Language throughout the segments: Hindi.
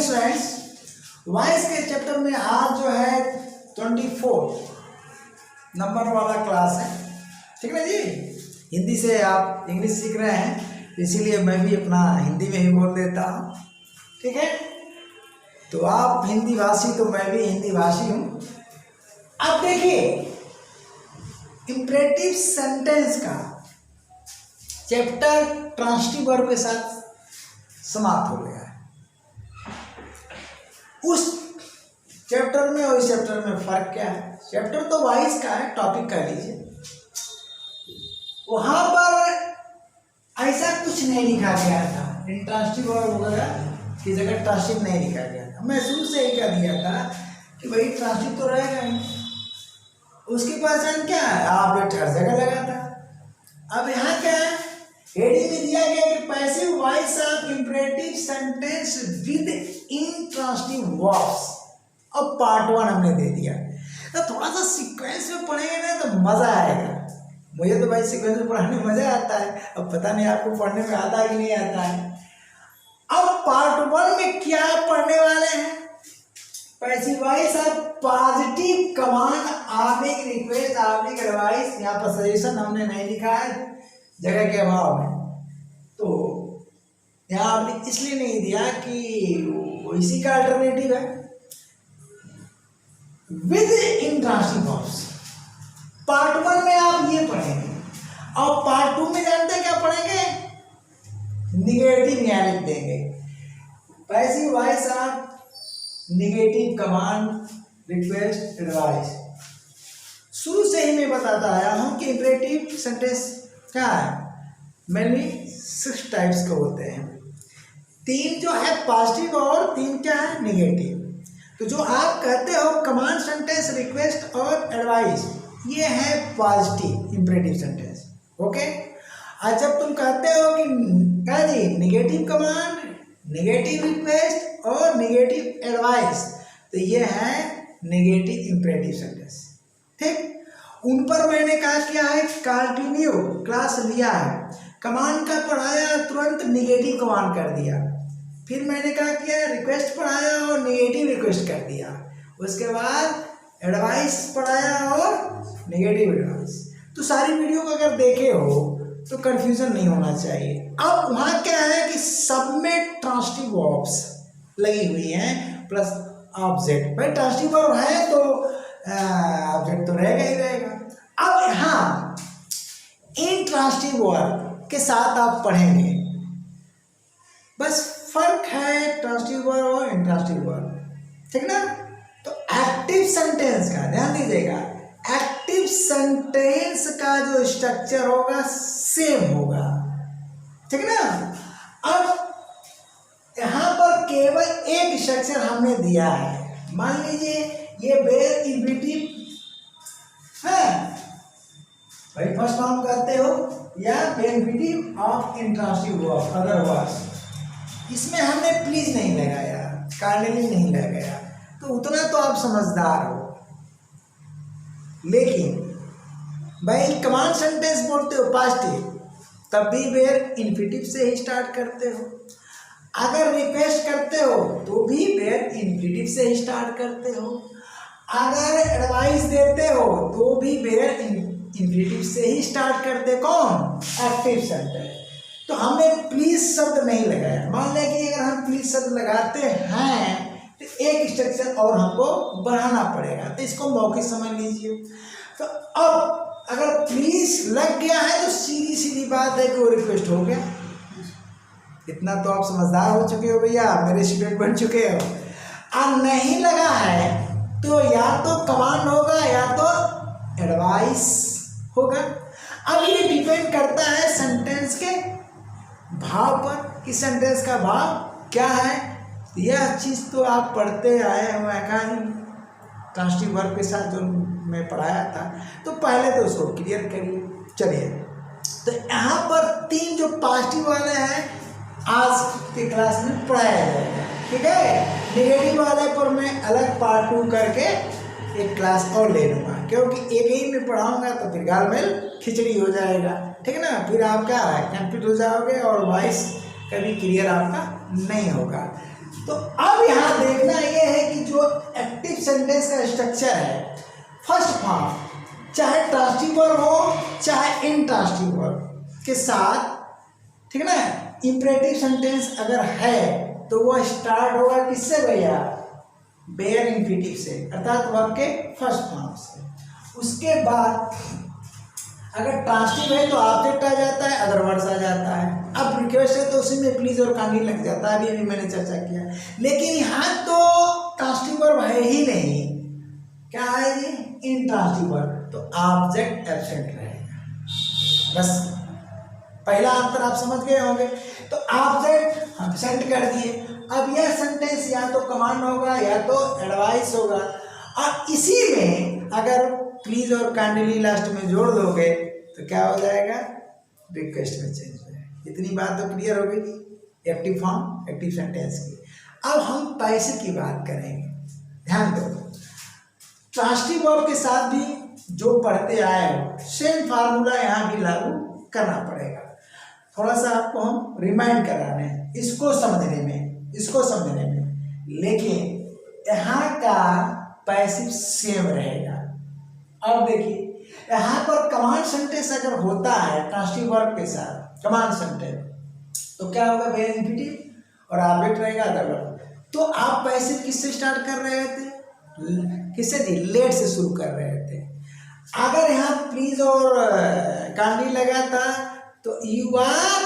मॉर्निंग स्टूडेंट्स, वॉइस के चैप्टर में आज जो है 24 नंबर वाला क्लास है, ठीक है जी। हिंदी से आप इंग्लिश सीख रहे हैं, इसीलिए मैं भी अपना हिंदी में ही बोल देता हूँ, ठीक है। तो आप हिंदी भाषी तो मैं भी हिंदी भाषी हूँ। अब देखिए, इंपरेटिव सेंटेंस का चैप्टर ट्रांसिटिव वर्ब के साथ समाप्त हो गया है। उस चैप्टर में और इस चैप्टर में फर्क क्या है? चैप्टर तो वॉइस का है, टॉपिक कह लीजिए, वहां पर ऐसा कुछ नहीं लिखा गया था। ट्रांसिटिव वर्ब वगैरह की जगह ट्रांसिटिव नहीं लिखा गया था। मैं शुरू से ही कह दिया था कि भाई ट्रांसिटिव तो रहेगा ही, उसकी पहचान क्या है? ऑब्जेक्ट हर जगह लगा था। अब यहाँ क्या है? हेडिंग में दिया गया कि passive voice of imperative sentence with intransitive verbs. अब पार्ट 1 हमने दे दिया, तो थोड़ा सा सीक्वेंस में पढ़ेंगे ना तो मजा आएगा। मुझे तो भाई सीक्वेंस में पढ़ने में मजा आता है, अब पता नहीं आपको पढ़ने में आता कि नहीं आता है। अब पार्ट 1 में क्या पढ़ने वाले हैं? Passive voice of positive command oblique request oblique advice. यहाँ पर सजेशन हमने नहीं लिखा है जगह के अभाव में, तो यहाँ आपने इसलिए नहीं दिया कि वो इसी का अल्टरनेटिव है। विद इंट्रांसिटिव वर्ब्स पार्ट 1 में आप ये पढ़ेंगे, और पार्ट 2 में जानते हैं क्या पढ़ेंगे? निगेटिव यहाँ लिख देंगे, passive voice of negative command request advice. शुरू से ही मैं बताता आया हूँ कि इंपरेटिव सेंटेंस क्या है? मेनली 6 टाइप्स के होते हैं। 3 जो है पॉजिटिव और 3 क्या है? निगेटिव। तो जो आप कहते हो कमांड सेंटेंस, रिक्वेस्ट और एडवाइस, ये है पॉजिटिव इंपरेटिव सेंटेंस, ओके। और जब तुम कहते हो कि क्या जी, निगेटिव कमांड, निगेटिव रिक्वेस्ट और निगेटिव एडवाइस, तो ये है निगेटिव इंपरेटिव सेंटेंस, ठीक। उन पर मैंने कहा क्या है? कंटिन्यू क्लास लिया है, कमांड का पढ़ाया, तुरंत निगेटिव कमांड कर दिया। फिर मैंने कहा क्या? रिक्वेस्ट पढ़ाया और निगेटिव रिक्वेस्ट कर दिया। उसके बाद एडवाइस पढ़ाया और निगेटिव एडवाइस। तो सारी वीडियो को अगर देखे हो तो कंफ्यूजन नहीं होना चाहिए। अब वहाँ क्या है कि सब में ट्रांसिटिव वर्ब्स लगी हुई हैं प्लस ऑब्जेक्ट। भाई ट्रांसिटिव वर्ब है तो ऑब्जेक्ट तो रहेगा ही रहेगा। अब यहाँ इंट्रांसिटिव वर्ब के साथ आप पढ़ेंगे, बस फर्क है ट्रांसिटिव वर्ब और इंट्रांसिटिव वर्ब, ठीक ना। तो एक्टिव सेंटेंस का ध्यान दीजिएगा, एक्टिव सेंटेंस का जो स्ट्रक्चर होगा सेम होगा, ठीक ना। अब यहाँ पर केवल एक स्ट्रक्चर हमने दिया है। मान लीजिए ये बेयर इंफिनिटिव है, भाई फर्स्ट फॉर्म करते हो, या benefactive of intransitive verb other words. इसमें हमने प्लीज नहीं लगाया, कार्डिनली नहीं लगाया, तो उतना तो आप समझदार हो। लेकिन भाई कमांड सेंटेंस बोलते हो पॉजिटिव, तब भी बेयर इंफिनिटिव से ही स्टार्ट करते हो। अगर रिक्वेस्ट करते हो तो भी बेयर इंफिनिटिव से ही स्टार्ट करते हो। अगर एडवाइस देते हो तो भी बेयर इंफिनिटिव से ही स्टार्ट करते। कौन? Active sentence. तो हमने प्लीज शब्द नहीं लगाया। मान लें कि अगर हम प्लीज शब्द लगाते हैं तो एक स्ट्रक्चर और हमको बढ़ाना पड़ेगा, तो इसको मौखिक समझ लीजिए। तो अब अगर प्लीज लग गया है तो सीधी सीधी बात है कि वो रिक्वेस्ट हो गया। इतना तो आप समझदार हो चुके हो भैया, मेरे स्टूडेंट बन चुके हो। अब नहीं लगा है तो या तो कमांड होगा या तो एडवाइस होगा। अब ये डिपेंड करता है सेंटेंस के भाव पर कि सेंटेंस का भाव क्या है। यह चीज़ तो आप पढ़ते आए हो ट्रांसिटिव वर्ब के साथ जो मैं पढ़ाया था, तो पहले तो उसको क्लियर करिए। चलिए, तो यहाँ पर 3 जो पॉजिटिव वाले हैं आज की क्लास में पढ़ाया जाएगा, ठीक है। निगेटिव वाले पर मैं अलग पार्ट 2 करके एक क्लास और ले लूँगा, क्योंकि एक ही में पढ़ाऊँगा तो फिर गालमेल खिचड़ी हो जाएगा, ठीक है ना। फिर आप क्या है कंफ्यूज हो जाओगे और वॉइस कभी क्लियर आपका नहीं होगा। तो अब यहाँ देखना ये है कि जो एक्टिव सेंटेंस का स्ट्रक्चर है फर्स्ट फॉर्म, चाहे ट्रांसिटिव वर्ब हो चाहे इंट्रांसिटिव वर्ब के साथ, ठीक है ना, इंपरेटिव सेंटेंस अगर है तो वो स्टार्ट होगा किससे भैया, बेयर इंफिनिटिव से, अर्थात वर्ब के फर्स्ट फॉर्म से। उसके बाद अगर ट्रांसिटिव है तो ऑब्जेक्ट आ जाता है, अदर वर्ड्स आ जाता है। अब रिक्वेस्ट है तो उसी में प्लीज और काइंडली लग जाता है, अभी मैंने चर्चा किया। लेकिन यहाँ तो ट्रांसिटिव वर्ब है ही नहीं, क्या है जी, इंट्रांसिटिव वर्ब, तो ऑब्जेक्ट एब्सेंट रहेगा। बस पहला अंतर आप समझ गए होंगे। तो ऑब्जेक्ट एब्सेंट कर दिए। अब यह सेंटेंस या तो कमांड होगा या तो एडवाइस होगा, और इसी में अगर प्लीज और काइंडली लास्ट में जोड़ दोगे तो क्या हो जाएगा, रिक्वेस्ट में चेंज हो जाएगा। इतनी बात तो क्लियर हो गई एक्टिव फॉर्म एक्टिव सेंटेंस की। अब हम पैसे की बात करेंगे, ध्यान दो। ट्रांसिटिव वर्ब के साथ भी जो पढ़ते आए हो सेम फार्मूला यहाँ भी लागू करना पड़ेगा। थोड़ा सा आपको हम रिमाइंड करा रहे हैं इसको समझने में, लेकिन यहाँ का पैसिव सेम रहेगा। अब देखिए यहाँ पर कमांड सेंटेंस अगर होता है ट्रांसिटिव वर्ब के साथ कमांड सेंटेंस, तो क्या होगा, वेरी इंफिनिटिव और ऑब्जेक्ट रहेगा अदर वर्ब। तो आप पैसिव किससे स्टार्ट कर रहे थे, किससे जी, लेट से शुरू कर रहे थे। अगर यहाँ प्लीज और काइंडली लगा था तो यू आर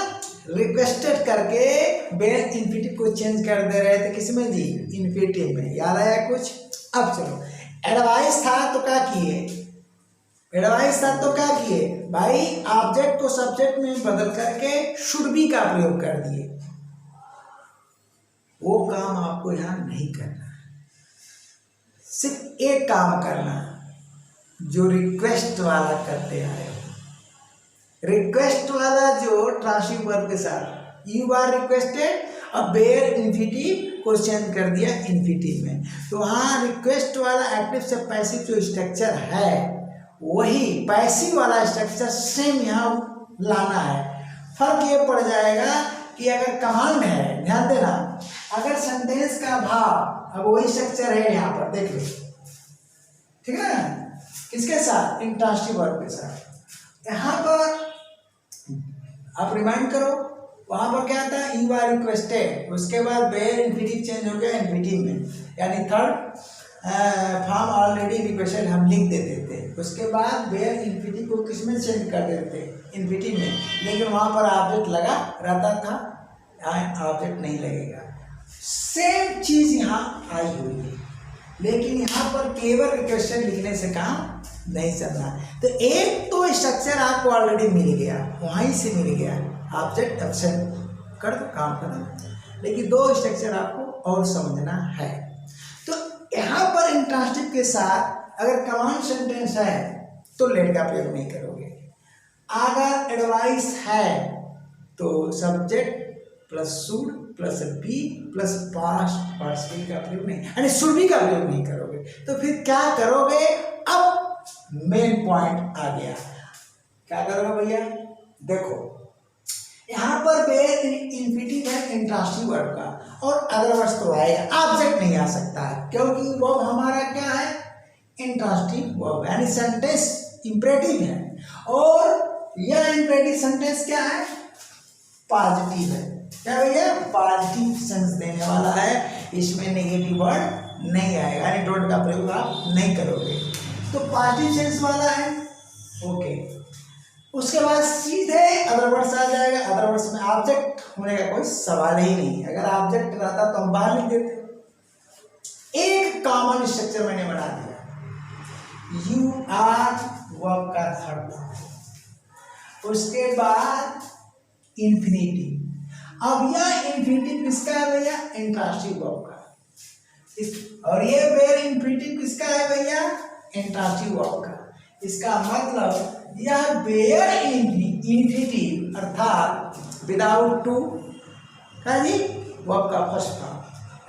रिक्वेस्टेड करके बेयर इंफिनिटिव को चेंज कर दे रहे थे, किसमें जी, इंफिनिटिव में। याद आया कुछ। अब चलो, एडवाइस था तो क्या किए, भाई ऑब्जेक्ट को सब्जेक्ट में बदल करके शुड बी का प्रयोग कर दिए। वो काम आपको यहाँ नहीं करना, सिर्फ एक काम करना जो रिक्वेस्ट वाला करते आए हो। रिक्वेस्ट वाला जो ट्रांसिटिव वर्ब के साथ यू आर रिक्वेस्टेड, अब बेयर इंफिनिटिव को चेंज कर दिया इंफिनिटिव में। तो हाँ, रिक्वेस्ट वाला एक्टिव से पैसिव जो स्ट्रक्चर है वही पैसिव वाला स्ट्रक्चर सेम यहाँ लाना है। फर्क ये पड़ जाएगा कि अगर कमांड है, ध्यान देना, अगर सेंटेंस का भाव, अब वही स्ट्रक्चर है यहाँ पर देख लो, ठीक है ना, किसके साथ, इंट्रांसिटिव वर्ब के साथ। यहाँ पर आप रिमाइंड करो, वहां पर क्या था, यू आर रिक्वेस्टेड, उसके बाद बेयर इंफिनिटिव चेंज हो गया इंफिनिटिव में, यानी थर्ड फॉर्म ऑलरेडी रिक्वेस्टेड हम लिख देते थे। उसके बाद बेयर इंफिनिटिव को किस में चेंज कर देते, इंफिनिटिव में, लेकिन वहां पर ऑब्जेक्ट लगा रहता था, यहाँ ऑब्जेक्ट नहीं लगेगा। सेम चीज यहाँ आई हुई है, लेकिन यहाँ पर केवल रिक्वेस्टेड लिखने से काम नहीं चलना। तो एक तो स्ट्रक्चर आपको ऑलरेडी मिल गया, वहीं से मिल गया, ऑब्जेक्ट एब्सेंट कर दो, काम करना। लेकिन दो स्ट्रक्चर आपको और समझना है। तो यहाँ पर इंट्रांसिटिव के साथ अगर कमांड सेंटेंस है तो लेट का प्रयोग नहीं करोगे। अगर एडवाइस है तो subject plus should plus be plus past participle का प्रयोग नहीं, यानी शुड बी का प्रयोग नहीं करोगे। तो फिर क्या करोगे, अब मेन पॉइंट आ गया, क्या करोगे भैया, देखो यहाँ पर बेयर इंफिनिटिव है इंट्रांसिटिव वर्ब का, और अदर वर्ड्स तो आएगा, ऑब्जेक्ट नहीं आ सकता है, क्योंकि वर्ब हमारा क्या है, इंट्रांसिटिव वर्ब, यानी सेंटेंस इंपरेटिव है, और यह इंपरेटिव सेंटेंस क्या है, पॉजिटिव है। क्या भैया, पॉजिटिव सेंस देने वाला है, इसमें नेगेटिव वर्ड नहीं आएगा, यानी डोंट का प्रयोग आप नहीं करोगे। तो पॉजिटिव सेंस वाला है, ओके। उसके बाद सीधे अदर वर्ड्स आ जाएगा। अदर वर्ड्स में ऑब्जेक्ट होने का कोई सवाल ही नहीं, अगर ऑब्जेक्ट रहता तो हम बाहर लिख देते। एक कॉमन स्ट्रक्चर मैंने बना दिया, यू आर वर्ब का थर्ड फॉर्म, उसके बाद इंफिनिटिव। अब यह इंफिनिटिव किसका है भैया, इंट्रांसिटिव वर्ब का, और ये बेयर इंफिनिटिव किसका है भैया, इंट्रांसिटिव वर्ब का। इसका मतलब यह बेयर इंफिनिटिव अर्थात विदाउट टू का जी वर्ब का फर्स्ट फॉर्म,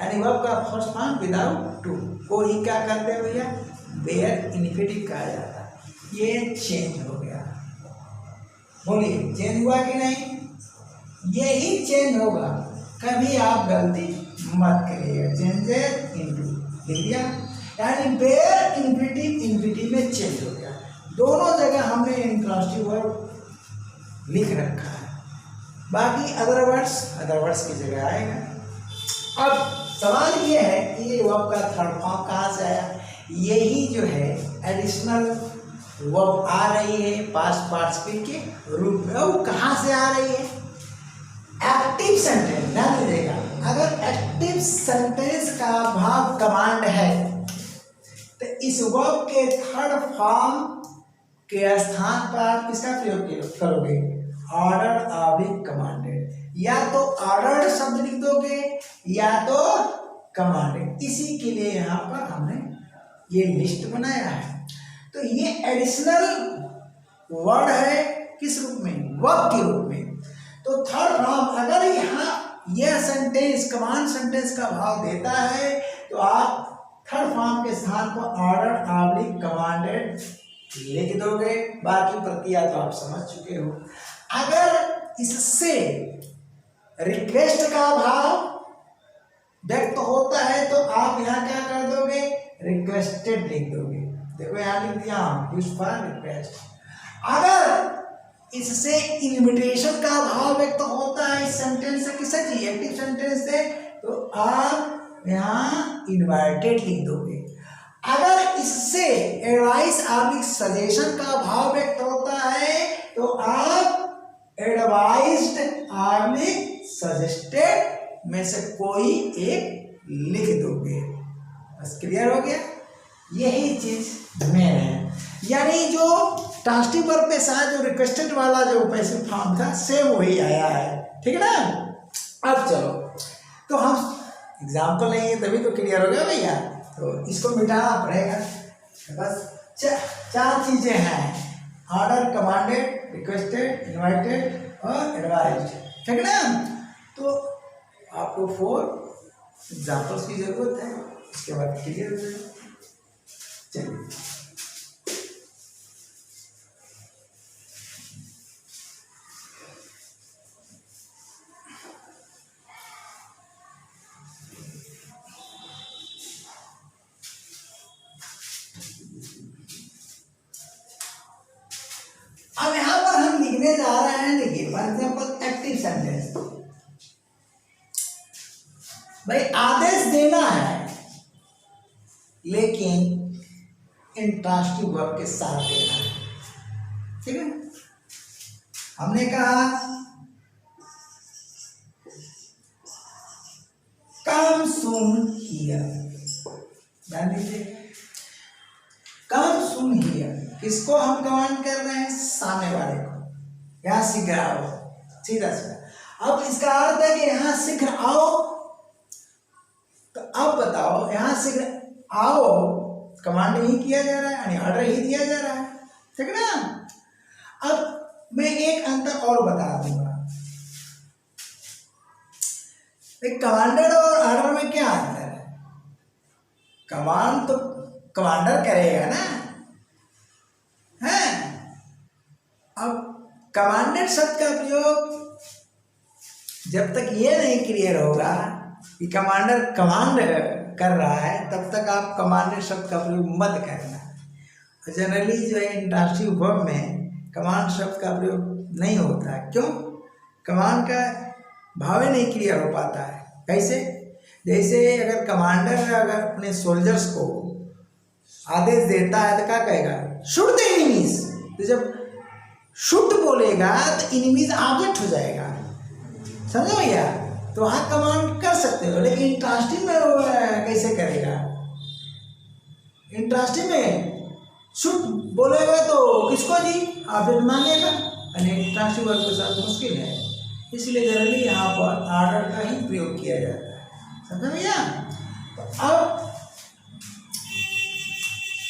यानी वर्ब का फर्स्ट फॉर्म विदाउट टू को ही क्या करते हैं भैया, बेयर इंफिनिटिव कहा जाता है। ये चेंज हो गया, बोलिए चेंज हुआ कि नहीं, यही चेंज होगा, कभी आप गलती मत करिएगा, चेंजेस इनटू लिख दिया, यानी वेयर इन्फिनिटिव इन्फिनिटिव में चेंज हो गया। दोनों जगह हमने इंट्रांसिटिव वर्ब लिख रखा है, बाकी अदर वर्ड्स की जगह आएगा। अब सवाल ये है कि ये वर्ब का थर्ड फॉर्म कहाँ से आया? यही जो है एडिशनल वर्ब आ रही है पास्ट पार्टिसिपल के रूप में, वो कहाँ से आ रही है? Active sentence. ध्यान दीजिएगा, अगर एक्टिव सेंटेंस का भाग कमांड है तो इस वर्ब के थर्ड फॉर्म के स्थान पर आप किसका प्रयोग करोगे? ऑर्डर ऑब्लिक कमांडेड, या तो ऑर्डर्ड शब्द लिख दोगे या तो कमांडेड। इसी के लिए यहाँ पर हमने ये लिस्ट बनाया है। तो ये एडिशनल वर्ड है किस रूप में? वर्ब के रूप में। तो थर्ड फॉर्म अगर यहाँ यह सेंटेंस कमांड सेंटेंस का भाव देता है तो आप थर्ड फॉर्म के स्थान पर ऑर्डर ऑब्लिक कमांडेड लिख दोगे। बाकी प्रक्रिया तो आप समझ चुके हो। अगर इससे रिक्वेस्ट का भाव व्यक्त होता है तो आप यहाँ क्या कर दोगे? रिक्वेस्टेड लिख दोगे। देखो यहाँ लिख दिया यूज फॉर रिक्वेस्ट। अगर इससे इन्विटेशन का भाव व्यक्त होता है इस सेंटेंस से, किससे चाहिए? एक्टिव सेंटेंस से, तो आप यहाँ इनवाइटेड लिख दोगे। अगर इससे एडवाइस ऑब्लिक सजेशन का भाव व्यक्त होता है तो आप एडवाइज्ड ऑब्लिक सजेस्टेड में से कोई एक लिख दोगे। बस क्लियर हो गया? यही चीज मेन है, यानी जो ट्रांसिटिव वर्ब के साथ जो रिक्वेस्टेड वाला जो पैसिव फॉर्म था सेम वही आया है। ठीक है ना? अब चलो, तो हम एग्जाम्पल लेंगे तभी तो क्लियर हो गया भैया। तो इसको मिटाना पड़ेगा। बस चार चीजें हैं: ऑर्डर, कमांडेड, रिक्वेस्टेड, इनवाइटेड और एडवाइज्ड। ठीक है ना? तो आपको 4 एग्जाम्पल्स की जरूरत है, इसके बाद क्लियर हो जाएगा। चलिए, अब यहां पर हम लिखने जा रहे हैं। देखिए फॉर एग्जाम्पल एक्टिव सेंटेंस, भाई आदेश देना है लेकिन इंट्रांसिटिव वर्ब के साथ देना है। ठीक है? हमने कहा कम सुन हियर, ध्यान दीजिए, कम सुन हियर किसको हम कमांड कर रहे हैं? सामने वाले को। यहाँ शीघ्र आओ, सीधा सीधा। अब इसका अर्थ है कि यहाँ शीघ्र आओ, तो अब बताओ यहाँ शीघ्र आओ कमांड ही किया जा रहा है, यानी ऑर्डर ही दिया जा रहा है। ठीक है ना? अब मैं एक अंतर और बता दूंगा। कमांडर और ऑर्डर में क्या अंतर है? कमांड तो कमांडर करेगा ना, है? अब कमांडेड शब्द का प्रयोग जब तक ये नहीं क्लियर होगा कि कमांडर कमांड कर रहा है तब तक आप कमांडेड शब्द का प्रयोग मत करना। जनरली जो है इंट्रांसिटिव वर्ब में कमांड शब्द का प्रयोग नहीं होता है। क्यों? कमांड का भाव ही नहीं क्लियर हो पाता है। कैसे? जैसे अगर कमांडर अगर अपने सोल्जर्स को आदेश देता है तो क्या कहेगा? Shoot the enemies. तो जब शूट बोलेगा तो एनिमीज ऑब्जेक्ट हो जाएगा, समझो भैया? तो वहाँ कमांड कर सकते हो, लेकिन इंट्रांसिटिव में वो कैसे करेगा? इंट्रांसिटिव में शूट बोलेगा तो किसको जी? ऑब्जेक्ट मांगेगा, यानी इंट्रांसिटिव वर्ब के साथ मुश्किल है। इसलिए जनरली यहाँ पर ऑर्डर का ही प्रयोग किया जाता है, समझो भैया? तो अब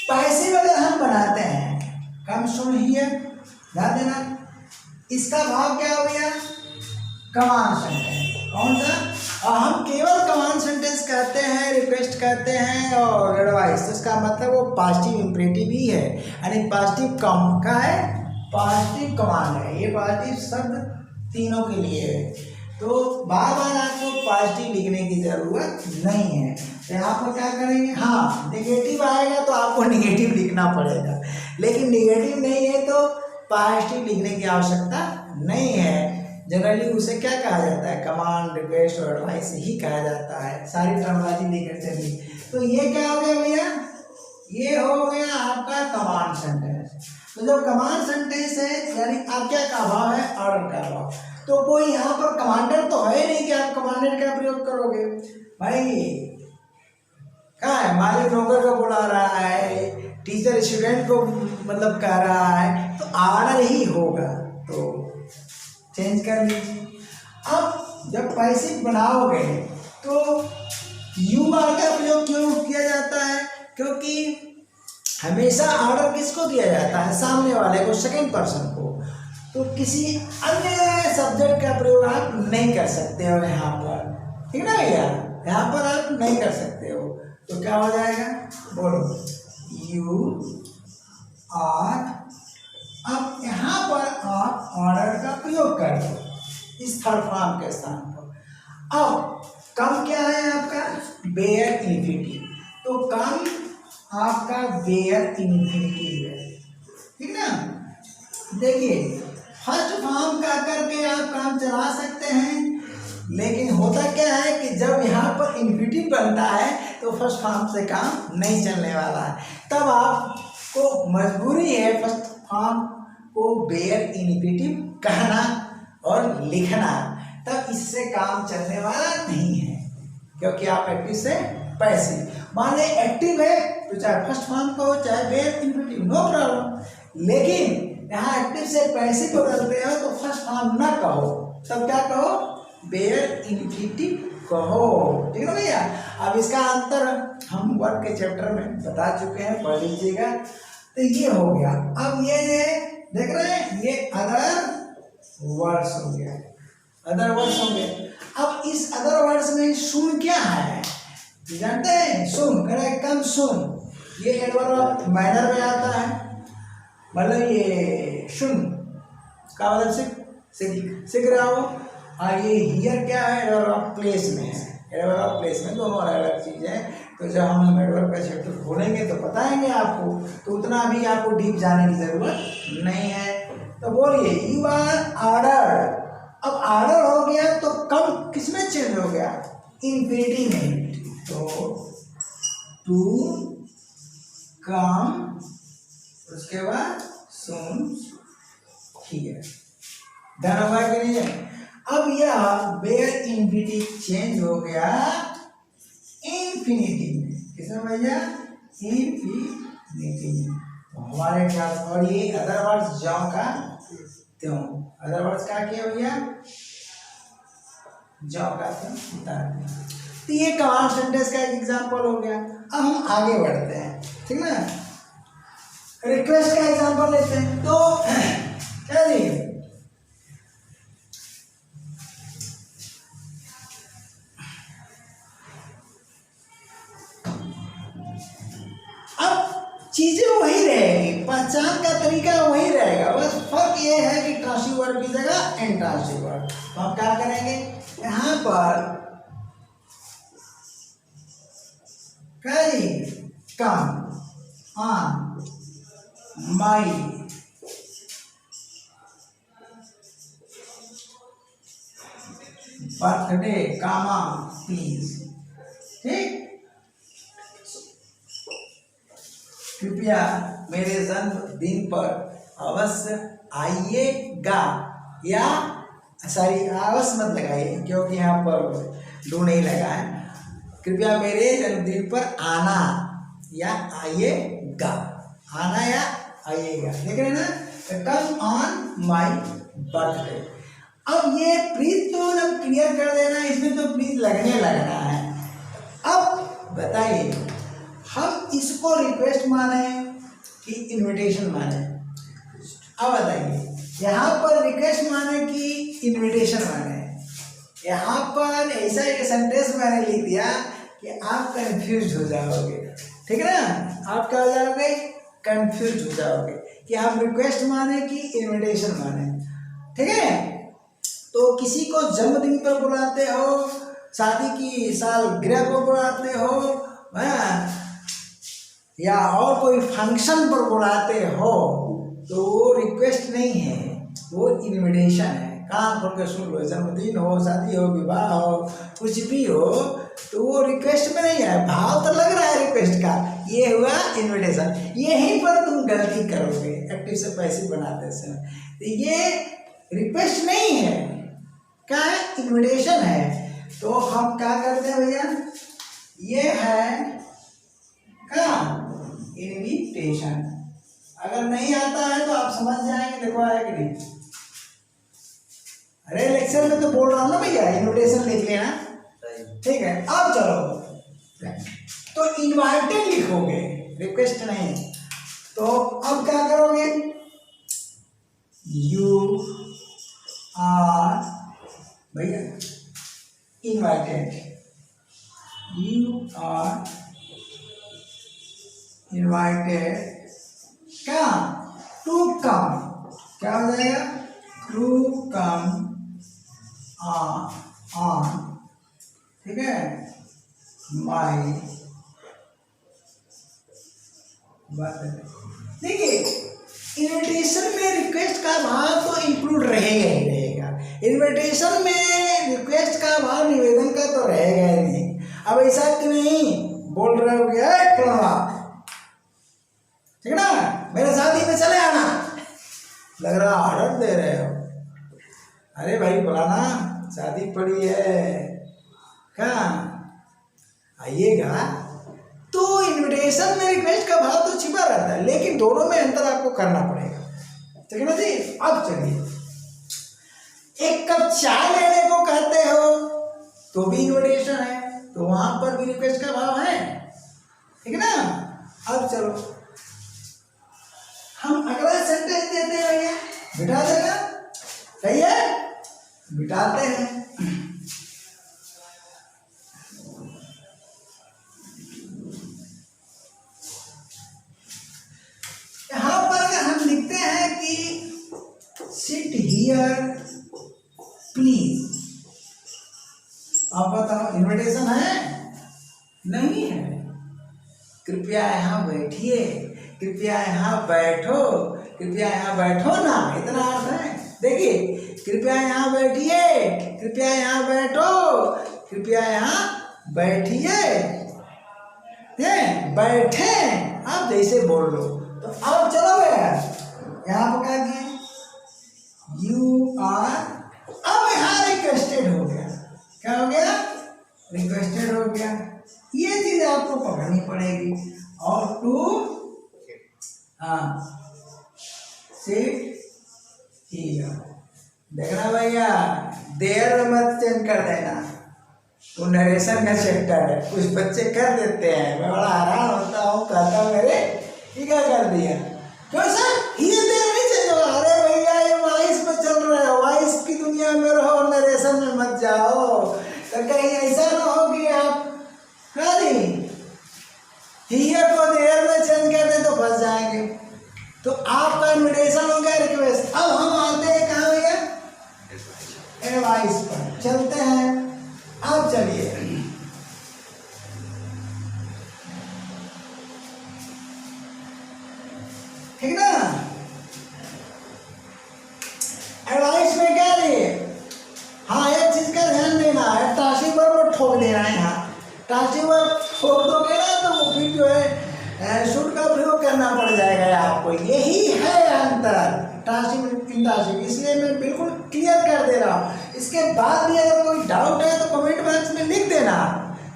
पैसिव अगर हम बनाते हैं कम सुन हियर, ध्यान देना, इसका भाव क्या हो गया? Command sentence. कौन सा? और हम केवल कमांड सेंटेंस कहते हैं, रिक्वेस्ट कहते हैं और एडवाइस, तो इसका मतलब वो पॉजिटिव इंपरेटिव ही है, यानी पॉजिटिव कम का है, पॉजिटिव कमांड है। ये पॉजिटिव शब्द तीनों के लिए है। तो बार बार आपको पॉजिटिव लिखने की जरूरत नहीं है। तो यहाँ पर क्या करेंगे, हाँ नेगेटिव आएगा तो आपको नेगेटिव लिखना पड़ेगा, लेकिन नेगेटिव नहीं है तो पॉजिटिव लिखने की आवश्यकता नहीं है। जनरली उसे क्या कहा जाता है, कमांड, रिक्वेस्ट और एडवाइस ही कहा जाता है, सारी टर्मिनोलॉजी लेकर चलिए। तो ये क्या हो गया भैया, ये हो गया आपका कमांड सेंटेंस। तो जब कमांड सेंटेंस है यानी आज्ञा का अभाव है, ऑर्डर का अभाव, तो कोई यहाँ पर कमांडर तो है नहीं कि आप कमांडर का प्रयोग करोगे। भाई क्या है, मालिक नौकर को बुला रहा है, टीचर स्टूडेंट को मतलब कह रहा है, तो ऑर्डर ही होगा, तो चेंज कर लीजिए। अब जब पैसिव बनाओगे तो यू आर का प्रयोग क्यों किया जाता है, क्योंकि हमेशा ऑर्डर किसको दिया जाता है, सामने वाले को, सेकंड पर्सन को। तो किसी अन्य सब्जेक्ट का प्रयोग आप नहीं कर सकते हो यहाँ पर, ठीक ना भैया, यहाँ पर आप नहीं कर सकते हो। तो क्या हो जाएगा, बोलो यू आर। अब यहाँ पर आप ऑर्डर का प्रयोग कर दो इस थर्ड फॉर्म के स्थान पर। अब कम क्या है आपका, बेयर इन्फिनिटिव, तो कम आपका बेयर इन्फिनिटिव है, ठीक ना। देखिए फर्स्ट फॉर्म का करके आप काम चला सकते हैं, लेकिन होता क्या है कि जब यहाँ पर इन्फिनिटिव बनता है तो फर्स्ट फॉर्म से काम नहीं चलने वाला है, तब आपको मजबूरी है फर्स्ट फॉर्म को बेयर इन्फिनिटिव कहना और लिखना, तब इससे काम चलने वाला नहीं है, क्योंकि आप एक्टिव से पैसिव। मान लें एक्टिव है तो चाहे फर्स्ट फॉर्म को चाहे बेयर इन्फिनिटिव, नो प्रॉब्लम, लेकिन यहाँ एक्टिव से पैसिव बदलते हो तो फर्स्ट फॉर्म ना कहो, तब क्या कहो, बेयर इन्फिनिटिव कहो, ठीक है भैया। अब इसका अंतर हम वर्क के चैप्टर में बता चुके हैं, पढ़ लीजिएगा। तो ये हो गया। अब ये देख रहे हैं, ये अदर वर्ड्स हो गया, अदर वर्ड्स हो गए। अब इस अदर वर्ड्स में सुन क्या है जानते हैं, सुन करें कम सुन, ये एडवर्ब ऑफ मैनर में आता है, मतलब ये सुन का मतलब सीख रहा हो, और ये हियर क्या है, एडवर्ब ऑफ प्लेस में है, एडवर्ब ऑफ प्लेस में, दोनों अलग अलग चीज़ है। तो जब हम एडवर्ब का चैप्टर खोलेंगे तो बताएंगे आपको, तो उतना अभी आपको डीप जाने की जरूरत नहीं है। तो बोलिए यू आर ऑर्डर। अब ऑर्डर हो गया तो कम किसमें चेंज हो गया, इन्फिनिटी में। तो टू कम, उसके बाद सुन हियर, डन होगा कि नहीं। अब यह बेयर इन्फिनिटिव चेंज हो गया इन्फिनिटी में, किसमें भैया, इन्फिनिटी में। तो हमारे ख्याल, और ये अदर वर्ड्स ज्यों का त्यों, अदर वर्ड्स का किया भैया, ज्यों का त्यों उतार दिया। तो ये कमांड सेंटेंस का एक एग्जांपल हो गया। अब हम आगे बढ़ते हैं, ठीक ना, रिक्वेस्ट का एग्जांपल लेते हैं। तो क्या जी, अब चीजें वही रहेगी, पहचान का तरीका वही रहेगा, बस फर्क ये है कि ट्रांसिटिव वर्ब की जगह इंट्रांसिटिव वर्ब। तो हम क्या करेंगे, यहाँ पर come on my birthday comma please, ठीक, कृपया मेरे जन्मदिन पर अवश्य आइएगा, या सॉरी अवश्य मत लगाइए क्योंकि यहाँ पर डू नहीं लगा है, कृपया मेरे जन्मदिन पर आना या आइएगा, आना या आइएगा, देख रहे हैं ना, कम ऑन माई बर्थडे। अब ये प्लीज तो जब क्लियर कर देना, इसमें तो प्लीज लगने लगना है। अब बताइए हम इसको रिक्वेस्ट माने कि इनविटेशन माने, अब बताइए यहाँ पर रिक्वेस्ट माने कि इनविटेशन माने। यहाँ पर ऐसा एक सेंटेंस मैंने लिख दिया कि आप कंफ्यूज हो जाओगे, ठीक है ना, आप क्या हो जाओगे, कंफ्यूज हो जाओगे कि आप रिक्वेस्ट माने कि इनविटेशन माने, ठीक है। तो किसी को जन्मदिन पर बुलाते हो, शादी की सालगिरह को बुलाते हो, या और कोई फंक्शन पर बुलाते हो, तो वो रिक्वेस्ट नहीं है, वो इनविटेशन है। कान खोल के सुन लो, जन्मदिन हो, शादी हो, विवाह हो, कुछ भी हो, तो वो रिक्वेस्ट में नहीं है। भाव तो लग रहा है रिक्वेस्ट का, ये हुआ इनविटेशन। यहीं पर तुम गलती करोगे एक्टिव से पैसिव बनाते समय। तो ये रिक्वेस्ट नहीं है, क्या है, इनविटेशन है। तो हम क्या करते हैं भैया, ये है क्या, इनविटेशन। अगर नहीं आता है तो आप समझ जाएंगे, देखो आया कि नहीं। अरे लेक्चर में तो बोल रहा हूँ ना भैया, इनविटेशन लिख लेना, ठीक है। अब चलो, तो इनवाइटेड लिखोगे, रिक्वेस्ट नहीं। तो अब क्या करोगे, यू आर भैया इनवाइटेड, यू आर इनवाइटेड क्या, टू कम, क्या हो जाएगा, टू कम ऑन, ठीक है, माई बर्थडे। देखिए इनविटेशन में रिक्वेस्ट का भाव तो इंक्लूड रहेगा ही रहेगा। इनविटेशन में रिक्वेस्ट का भाव निवेदन का तो रहेगा ही नहीं। अब ऐसा कि नहीं बोल रहे हो कि ठीक है ना, मेरे शादी में चले आना, लग रहा ऑर्डर दे रहे हो। अरे भाई बुलाना, शादी पड़ी है, क्या आइएगा। तो इनविटेशन में रिक्वेस्ट का भाव तो छिपा रहता है, लेकिन दोनों में अंतर आपको करना पड़ेगा, ठीक है ना जी। अब चलिए, एक कप चाय लेने को कहते हो तो भी इनविटेशन है, तो वहां पर भी रिक्वेस्ट का भाव है, ठीक है ना। अब चलो हम अगला सेंटेंस देते हैं भैया, बिठा देगा, सही है, बिठाते हैं। यहां पर हम लिखते हैं कि सिट हियर प्लीज। आप बताओ इनविटेशन है, नहीं है। कृपया यहाँ बैठिए, कृपया यहाँ बैठो, कृपया यहाँ बैठो ना, इतना अर्थ है। देखिए, कृपया यहाँ बैठिए, कृपया यहाँ बैठो, कृपया यहाँ बैठिए, बैठे, आप जैसे बोल लो। तो अब चलो भैया, यहाँ पर क्या किए, यू आर, अब यहाँ रिक्वेस्टेड हो गया, क्या हो गया, रिक्वेस्टेड हो गया। ये चीज आपको पकड़नी पड़ेगी। और टू सिट हियर, देखना भैया, देर में मत चेंज कर देना, तो नरेशन का चैप्टर है, कुछ बच्चे कर देते हैं, मैं बड़ा हैरान होता हूँ, कहता हूँ मेरे ये क्या कर दिया, क्यों सर हियर देर नहीं चेंज होगा। अरे भैया ये वॉइस में चल रहे हो, वॉइस की दुनिया में रहो, नरेशन में मत जाओ। तो कहीं ऐसा ना हो कि आप हियर को देर में चेंज कर दे तो फंस जाएंगे। तो आपका इनविटेशन हो गया, रिक्वेस्ट। अब हम आते हैं कहाँ भैया, एडवाइस पर चलते हैं। अब चलिए, ठीक ना, एडवाइस में क्या है, हाँ एक चीज का ध्यान देना है, टाशी पर ठोक देना है। यहाँ टाशी पर ठोक दोगे ना तो वो फिर जो है शूट का प्रयोग करना पड़ जाएगा आपको। यही है अंतर टाशी में टाशी, इसलिए मैं बिल्कुल क्लियर कर दे रहा हूँ। इसके बाद भी अगर कोई डाउट है तो कमेंट बॉक्स में लिख देना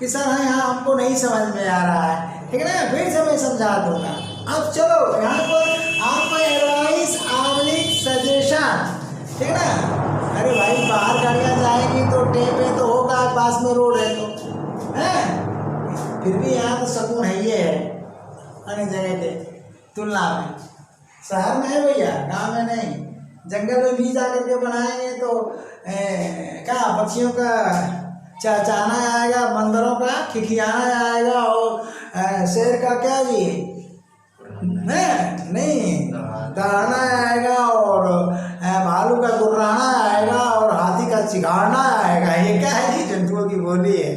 कि सर हाँ यहाँ आपको नहीं समझ में आ रहा है, ठीक है ना, फिर से मैं समझा दूंगा। अब चलो यहाँ पर आपको एडवाइस आर्लिक सजेशन, ठीक है ना। अरे भाई बाहर गाड़ियाँ जाएंगी तो टेप है तो होगा, पास में रोड है तो है, फिर भी यहाँ तो सुकून है, ये है अन्य जगह के तुलना में। शहर में है भैया, गांव में नहीं। जंगल में भी जाकर के बनाएंगे तो क्या पक्षियों का चहचहाना आएगा, बंदरों का खिखियाना आएगा, और शेर का क्या जी नहीं दहाना आएगा, और भालू का गुर्राना आएगा, और हाथी का चिघाड़ना आएगा, ये क्या है जी, जंतुओं की बोली है।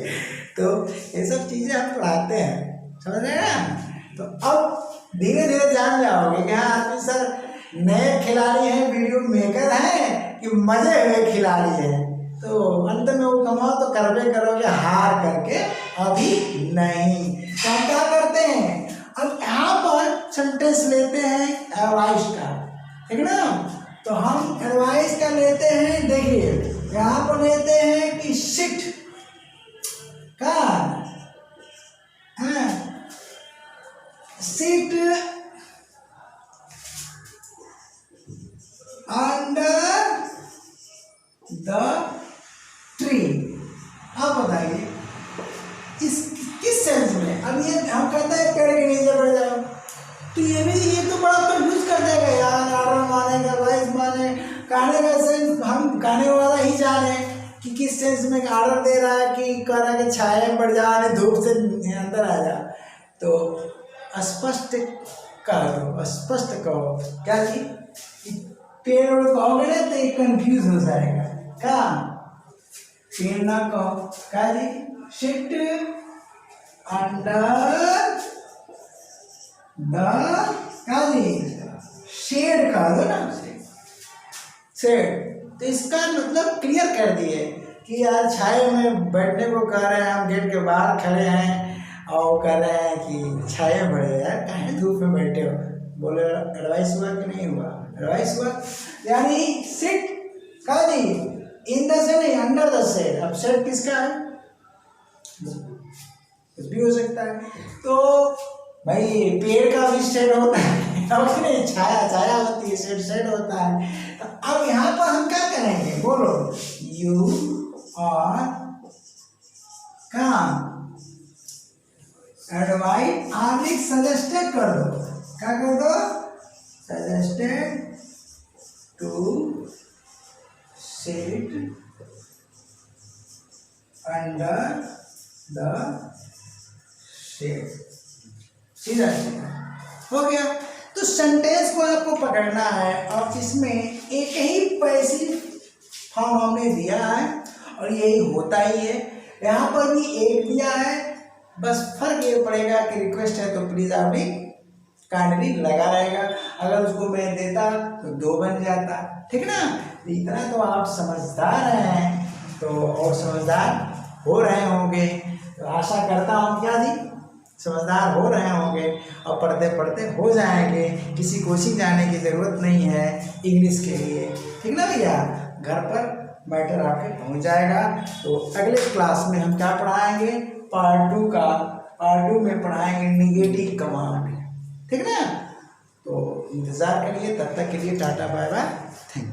तो ये सब चीज़ें हम पढ़ाते हैं, समझ रहे हैं ना। तो अब धीरे धीरे जान जाओगे कि हाँ आदमी सर नए खिलाड़ी हैं, वीडियो मेकर हैं कि मजे हुए खिलाड़ी हैं। तो अंत में वो कमाओ तो करवे करोगे हार करके, अभी नहीं। तो हम क्या करते हैं, अब यहाँ पर सेंटेंस लेते हैं एडवाइस का, ठीक ना। तो हम एडवाइस का लेते हैं, देखिए यहाँ पर लेते हैं कि सिट का है, सिट अंडर द ट्री। आप बताइए इस किस सेंस में। अब ये हम कहते हैं पेड़ के नीचे बैठ जाओ, तो ये तो बड़ा कंफ्यूज कर देगा यार, ऑर्डर मानेगा वॉइस माने, कहने का सेंस हम कहने वाला ही जाने कि किस सेंस में ऑर्डर दे रहा है, कि कह रहा है कि छाया में बढ़ जा, धूप से अंदर आ जा। तो स्पष्ट कह दो, स्पष्ट कहो क्या जी, पेड़ और कहोगे ना तो एक कंफ्यूज हो जाएगा। क्या पेड़ ना कहो, क्या जी, सिट अंडर द क्या जी, शेड कह दो ना, शेड। तो इसका मतलब क्लियर कर दिए कि यार छाए में बैठने को कह रहे हैं, हम गेट के बाहर खड़े हैं और कह रहे हैं कि छाए में बैठे, यार कहीं धूप में बैठे हो। बोले एडवाइस हुआ कि नहीं हुआ, एडवाइस हुआ। यानी सिट का जी इन द शेड नहीं, अंडर द शेड। अब शेड किसका है, कुछ भी हो सकता है। तो भाई पेड़ का भी शेड होता है, नहीं छाया छाया होती है, शेड शेड होता है। तो अब यहाँ पर हम क्या करेंगे, बोलो यू आर काम एडवाइस, आप एक सजेस्टेड कर दो, क्या कर दो, suggested to sit under the shade. सीधा सीधा हो गया। तो सेंटेंस को आपको पकड़ना है और इसमें एक ही पैसिव फॉर्म हमने दिया है और यही होता ही है। यहाँ पर भी एक दिया है, बस फर्क ये पड़ेगा कि रिक्वेस्ट है तो प्लीज़ आप भी काइंडली लगा रहेगा, अगर उसको मैं देता तो 2 बन जाता, ठीक ना। इतना तो आप समझदार हैं, तो और समझदार हो रहे होंगे, तो आशा करता हूँ क्या जी, समझदार हो रहे होंगे और पढ़ते पढ़ते हो जाएंगे। किसी कोचिंग जाने की ज़रूरत नहीं है इंग्लिश के लिए, ठीक ना भैया। घर पर मैटर आपके पहुंच जाएगा। तो अगले क्लास में हम क्या पढ़ाएंगे, पार्ट 2 का, पार्ट 2 में पढ़ाएंगे निगेटिव कमांड, ठीक ना। तो इंतज़ार करिए, तब तक के लिए tata bye bye, thank you.